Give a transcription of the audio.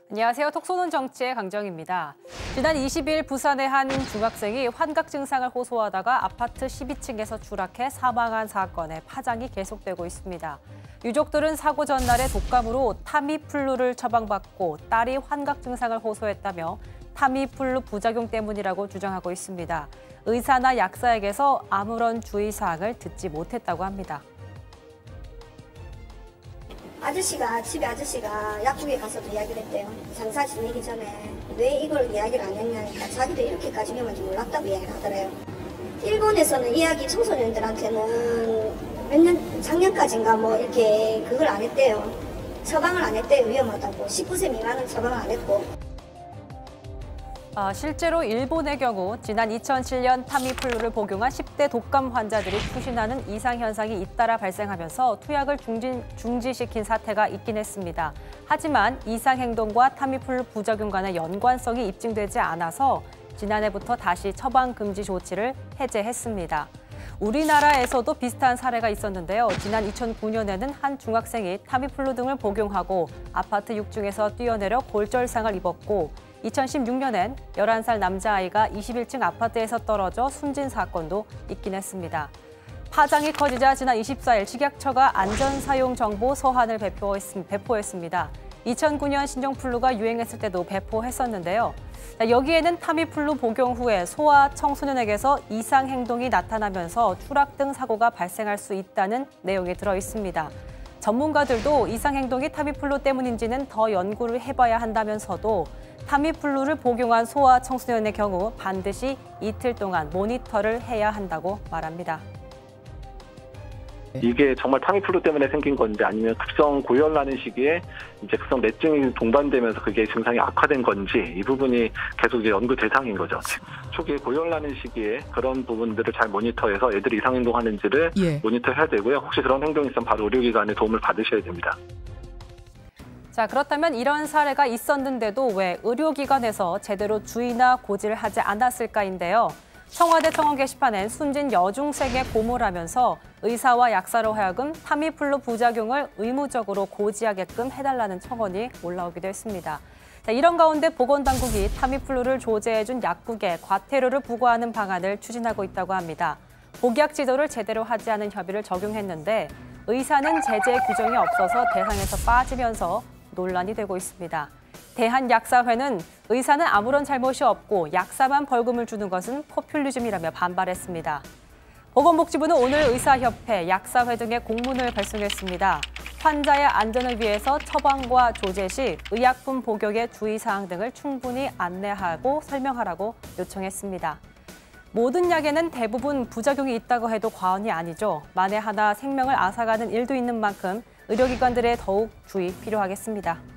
안녕하세요. 톡 쏘는 정치의 강정입니다. 지난 20일 부산의 한 중학생이 환각 증상을 호소하다가 아파트 12층에서 추락해 사망한 사건의 파장이 계속되고 있습니다. 유족들은 사고 전날에 독감으로 타미플루를 처방받고 딸이 환각 증상을 호소했다며 타미플루 부작용 때문이라고 주장하고 있습니다. 의사나 약사에게서 아무런 주의사항을 듣지 못했다고 합니다. 집에 아저씨가 약국에 가서도 이야기를 했대요. 장사 지내기 전에 왜 이걸 이야기를 안 했냐니까 자기도 이렇게까지 위험한지 몰랐다고 이야기를 하더래요. 일본에서는 이야기 청소년들한테는 작년까지인가 이렇게 그걸 안 했대요. 처방을 안 했대요. 위험하다고. 19세 미만은 처방을 안 했고. 실제로 일본의 경우 지난 2007년 타미플루를 복용한 10대 독감 환자들이 투신하는 이상 현상이 잇따라 발생하면서 투약을 중지시킨 사태가 있긴 했습니다. 하지만 이상 행동과 타미플루 부작용 간의 연관성이 입증되지 않아서 지난해부터 다시 처방 금지 조치를 해제했습니다. 우리나라에서도 비슷한 사례가 있었는데요. 지난 2009년에는 한 중학생이 타미플루 등을 복용하고 아파트 6층에서 뛰어내려 골절상을 입었고 2016년엔 11살 남자아이가 21층 아파트에서 떨어져 숨진 사건도 있긴 했습니다. 파장이 커지자 지난 24일 식약처가 안전사용 정보 서한을 배포했습니다. 2009년 신종플루가 유행했을 때도 배포했었는데요. 여기에는 타미플루 복용 후에 소아 청소년에게서 이상 행동이 나타나면서 추락 등 사고가 발생할 수 있다는 내용이 들어 있습니다. 전문가들도 이상 행동이 타미플루 때문인지는 더 연구를 해봐야 한다면서도 타미플루를 복용한 소아 청소년의 경우 반드시 이틀 동안 모니터를 해야 한다고 말합니다. 이게 정말 타미플루 때문에 생긴 건지 아니면 급성 고열나는 시기에 이제 급성 뇌증이 동반되면서 그게 증상이 악화된 건지 이 부분이 계속 이제 연구 대상인 거죠. 초기에 고열나는 시기에 그런 부분들을 잘 모니터해서 애들이 이상 행동하는지를 모니터해야 되고요. 혹시 그런 행동이 있으면 바로 의료기관의 도움을 받으셔야 됩니다. 자, 그렇다면 이런 사례가 있었는데도 왜 의료기관에서 제대로 주의나 고지를 하지 않았을까인데요. 청와대 청원 게시판엔 숨진 여중생의 고모라면서 의사와 약사로 하여금 타미플루 부작용을 의무적으로 고지하게끔 해달라는 청원이 올라오기도 했습니다. 자, 이런 가운데 보건당국이 타미플루를 조제해준 약국에 과태료를 부과하는 방안을 추진하고 있다고 합니다. 복약 지도를 제대로 하지 않은 협의를 적용했는데 의사는 제재 규정이 없어서 대상에서 빠지면서 논란이 되고 있습니다. 대한약사회는 의사는 아무런 잘못이 없고 약사만 벌금을 주는 것은 포퓰리즘이라며 반발했습니다. 보건복지부는 오늘 의사협회, 약사회 등에 공문을 발송했습니다. 환자의 안전을 위해서 처방과 조제 시 의약품 복용의 주의사항 등을 충분히 안내하고 설명하라고 요청했습니다. 모든 약에는 대부분 부작용이 있다고 해도 과언이 아니죠. 만에 하나 생명을 앗아가는 일도 있는 만큼 의료기관들의 더욱 주의 필요하겠습니다.